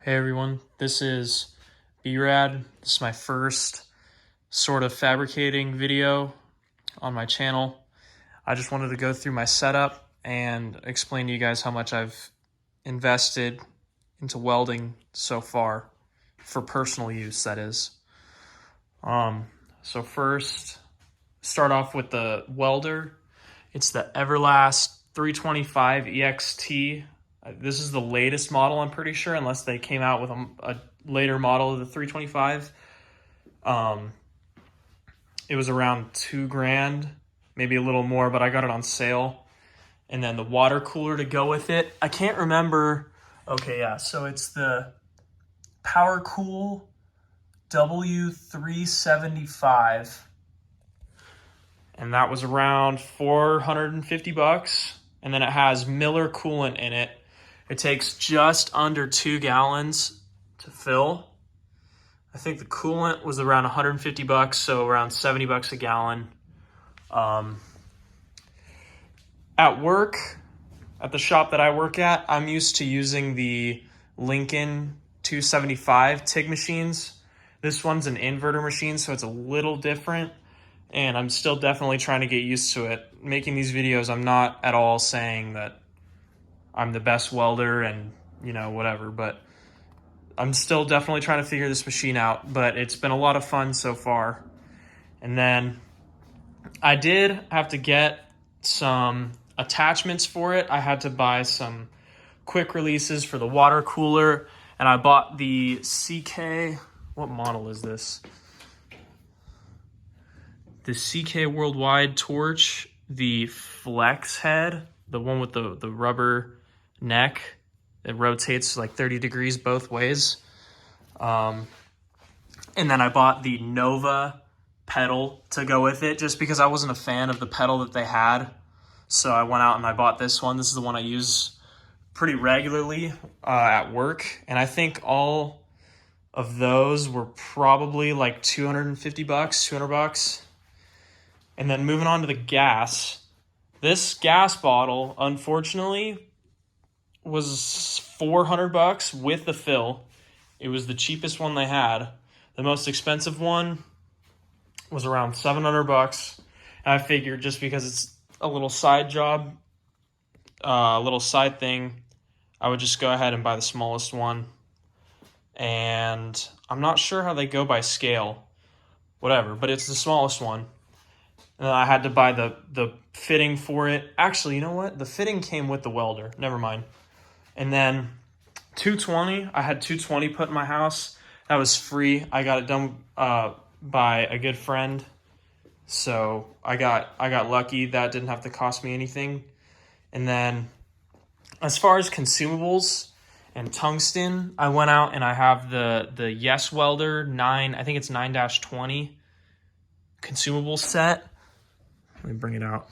Hey everyone, this is B-RAD. This is my first sort of fabricating video on my channel. I just wanted to go through my setup and explain to you guys how much I've invested into welding so far, for personal use, that is. So first, start off with the welder. It's the Everlast 325 EXT. This is the latest model, I'm pretty sure, unless they came out with a later model of the 325. It was around $2,000, maybe a little more, but I got it on sale. And then the water cooler to go with it. I can't remember. Okay, yeah, so it's the PowerCool W375. And that was around $450. And then it has Miller coolant in it. It takes just under 2 gallons to fill. I think the coolant was around $150, so around $70 a gallon. At work, at the shop that I work at, I'm used to using the Lincoln 275 TIG machines. This one's an inverter machine, so it's a little different, and I'm still definitely trying to get used to it. Making these videos, I'm not at all saying that I'm the best welder and, you know, whatever, but I'm still definitely trying to figure this machine out, but it's been a lot of fun so far. And then I did have to get some attachments for it. I had to buy some quick releases for the water cooler, and I bought the CK, what model is this? The CK Worldwide Torch, the Flex head, the one with the rubber neck. It rotates like 30 degrees both ways. And then I bought the Nova pedal to go with it, just because I wasn't a fan of the pedal that they had. So I went out and I bought this one. This is the one I use pretty regularly at work. And I think all of those were probably like $250, $200. And then moving on to the gas. This gas bottle, unfortunately, was $400 with the fill. It was the cheapest one they had. The most expensive one was around $700. And I figured just because it's a little side job, a little side thing, I would just go ahead and buy the smallest one. And I'm not sure how they go by scale, whatever, but it's the smallest one. And I had to buy the fitting for it. Actually, you know what? The fitting came with the welder. Never mind. And then 220. I had 220 put in my house. That was free. I got it done by a good friend. So I got lucky. That didn't have to cost me anything. And then as far as consumables and tungsten, I went out and I have the Yes Welder 9, I think it's 9-20 consumable set. Let me bring it out.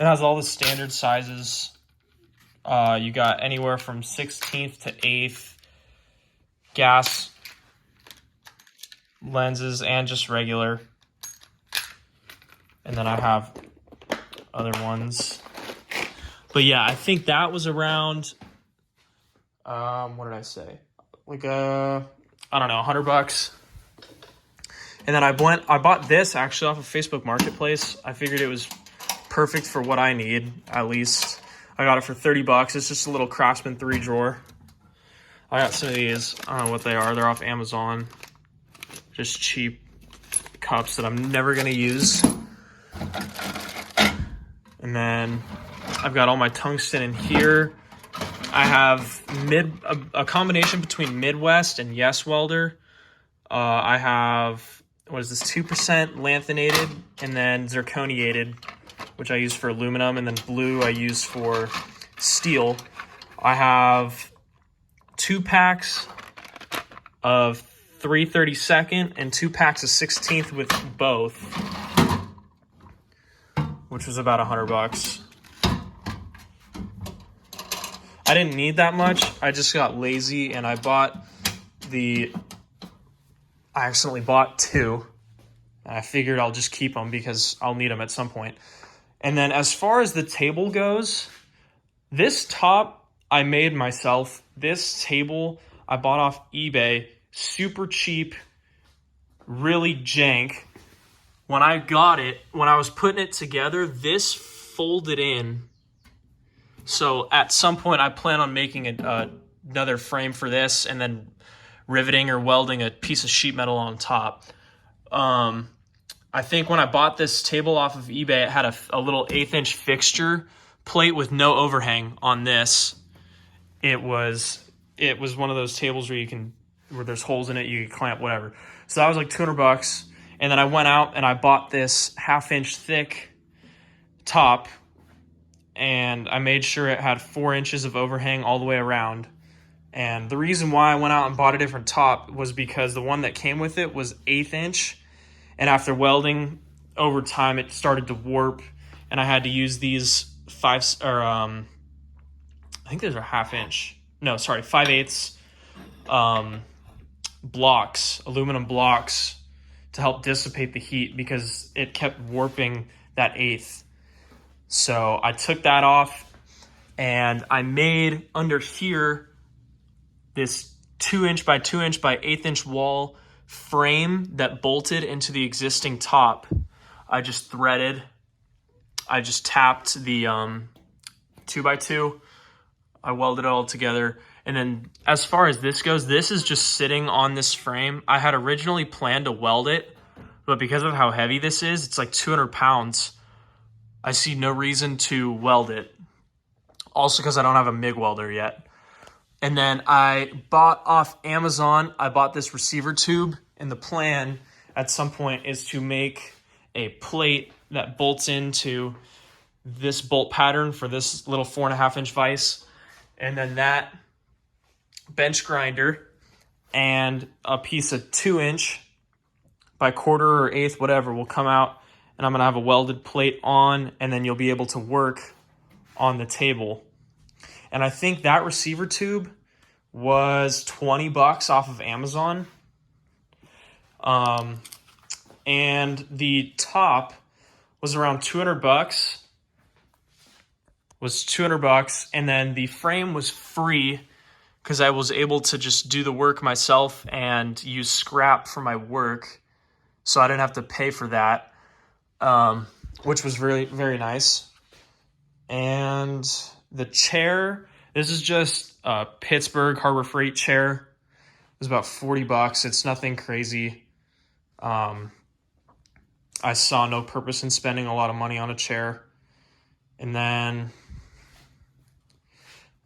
It has all the standard sizes. You got anywhere from 16th to 8th gas lenses and just regular. And then I have other ones. But yeah, I think that was around, what did I say? Like, I don't know, $100. And then I bought this actually off of Facebook Marketplace. I figured it was perfect for what I need, at least. I got it for $30. It's just a little Craftsman 3 drawer. I got some of these. I don't know what they are. They're off Amazon. Just cheap cups that I'm never going to use. And then I've got all my tungsten in here. I have a combination between Midwest and Yes Welder. I have, what is this, 2% lanthanated and then zirconiated, which I use for aluminum, and then blue I use for steel. I have 2 packs of 3/32 and 2 packs of 16th with both, which was about $100. I didn't need that much. I just got lazy and I accidentally bought 2. And I figured I'll just keep them because I'll need them at some point. And then as far as the table goes, this top I made myself. This table I bought off eBay, super cheap, really jank. When I got it, when I was putting it together, this folded in. So at some point I plan on making another frame for this and then riveting or welding a piece of sheet metal on top. I think when I bought this table off of eBay, it had a little 1/8" fixture plate with no overhang on this. It was one of those tables where there's holes in it, you can clamp whatever. So that was like $200. And then I went out and I bought this 1/2" thick top, and I made sure it had 4 inches of overhang all the way around. And the reason why I went out and bought a different top was because the one that came with it was 1/8", and after welding over time, it started to warp, and I had to use these I think those are 1/2". No, sorry, 5/8 blocks, aluminum blocks, to help dissipate the heat because it kept warping that 1/8. So I took that off, and I made under here this 2" by 2" by 1/8" wall frame that bolted into the existing top. I just tapped the 2x2. I welded it all together. And then as far as this goes, this is just sitting on this frame. I had originally planned to weld it, but because of how heavy this is, it's like 200 pounds. I see no reason to weld it. Also because I don't have a MIG welder yet. And then I bought off Amazon, I bought this receiver tube, and the plan at some point is to make a plate that bolts into this bolt pattern for this little 4.5" vise. And then that bench grinder and a piece of 2" by 1/4 or 1/8, whatever, will come out, and I'm gonna have a welded plate on, and then you'll be able to work on the table. And I think that receiver tube was $20 off of Amazon. And the top was around $200. Was $200, and then the frame was free because I was able to just do the work myself and use scrap for my work, so I didn't have to pay for that, which was really very nice. And the chair, this is just a Pittsburgh Harbor Freight chair. It was about $40. It's nothing crazy. I saw no purpose in spending a lot of money on a chair. And then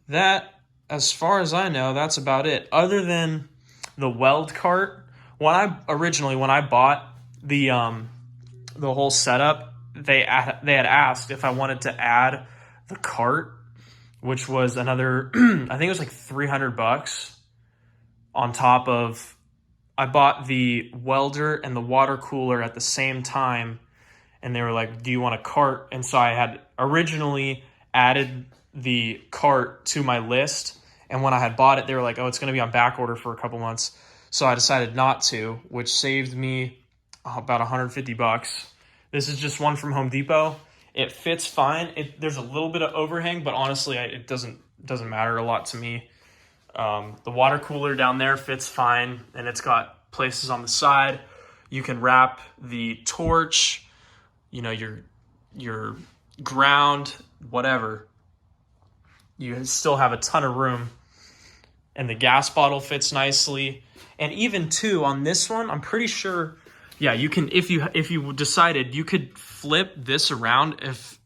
that, as far as I know, that's about it. Other than the weld cart, when I bought the whole setup, they had asked if I wanted to add the cart, which was another, I think it was like $300 on top of, I bought the welder and the water cooler at the same time, and they were like, do you want a cart? And so I had originally added the cart to my list, and when I had bought it, they were like, oh, it's going to be on back order for a couple months. So I decided not to, which saved me about $150. This is just one from Home Depot. It fits fine. There's a little bit of overhang, but honestly, it doesn't matter a lot to me. The water cooler down there fits fine, and it's got places on the side. You can wrap the torch, your ground, whatever. You still have a ton of room, and the gas bottle fits nicely. And even too, on this one, I'm pretty sure, yeah, you can, if you decided, you could flip this around. If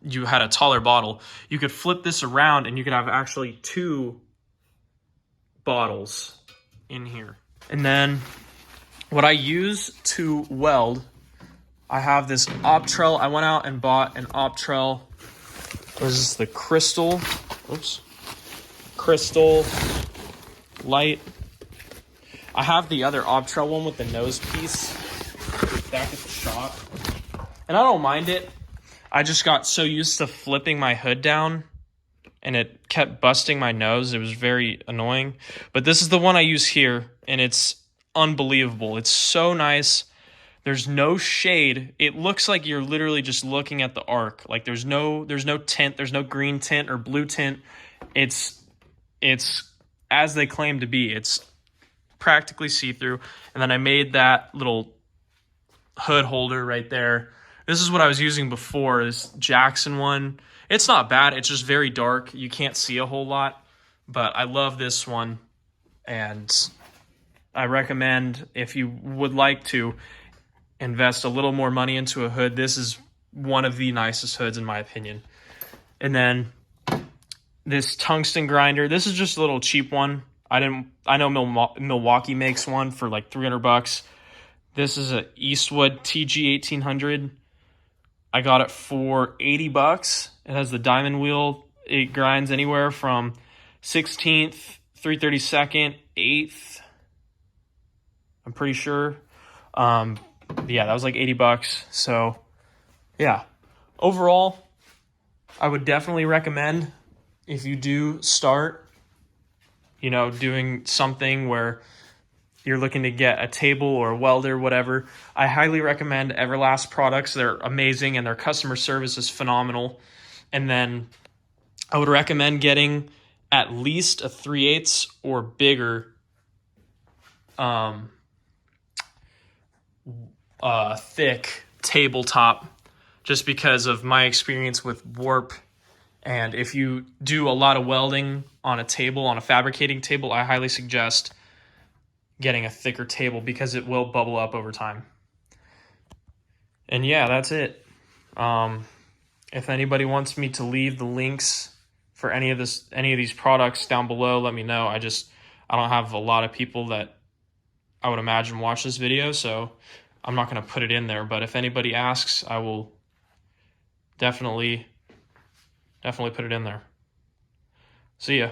you had a taller bottle, you could flip this around and you could have actually 2 bottles in here. And then what I use to weld, I have this Optrel. I went out and bought an Optrel. This is the crystal light. I have the other Optrel one with the nose piece back at the shop, and I don't mind it. I just got so used to flipping my hood down, and it kept busting my nose. It was very annoying. But this is the one I use here, and it's unbelievable. It's so nice. There's no shade. It looks like you're literally just looking at the arc. Like there's no tint, there's no green tint or blue tint. it's as they claim to be. It's practically see-through. And then I made that little hood holder right there. This is what I was using before, this Jackson one. It's not bad. It's just very dark. You can't see a whole lot, but I love this one. And I recommend, if you would like to invest a little more money into a hood, this is one of the nicest hoods in my opinion. And then this tungsten grinder. This is just a little cheap one. I know Milwaukee makes one for like $300. This is a Eastwood TG 1800. I got it for $80. It has the diamond wheel. It grinds anywhere from 16th, 332nd, 8th. I'm pretty sure. Yeah, that was like $80. So, yeah. Overall, I would definitely recommend, if you do start, doing something where you're looking to get a table or a welder, whatever, I highly recommend Everlast products. They're amazing and their customer service is phenomenal. And then I would recommend getting at least a 3/8 or bigger thick tabletop, just because of my experience with warp. And if you do a lot of welding on a table, on a fabricating table, I highly suggest getting a thicker table because it will bubble up over time. And yeah, that's it. If anybody wants me to leave the links for any of these products down below, let me know. I don't have a lot of people that I would imagine watch this video, so I'm not going to put it in there. But if anybody asks, I will definitely put it in there. See ya.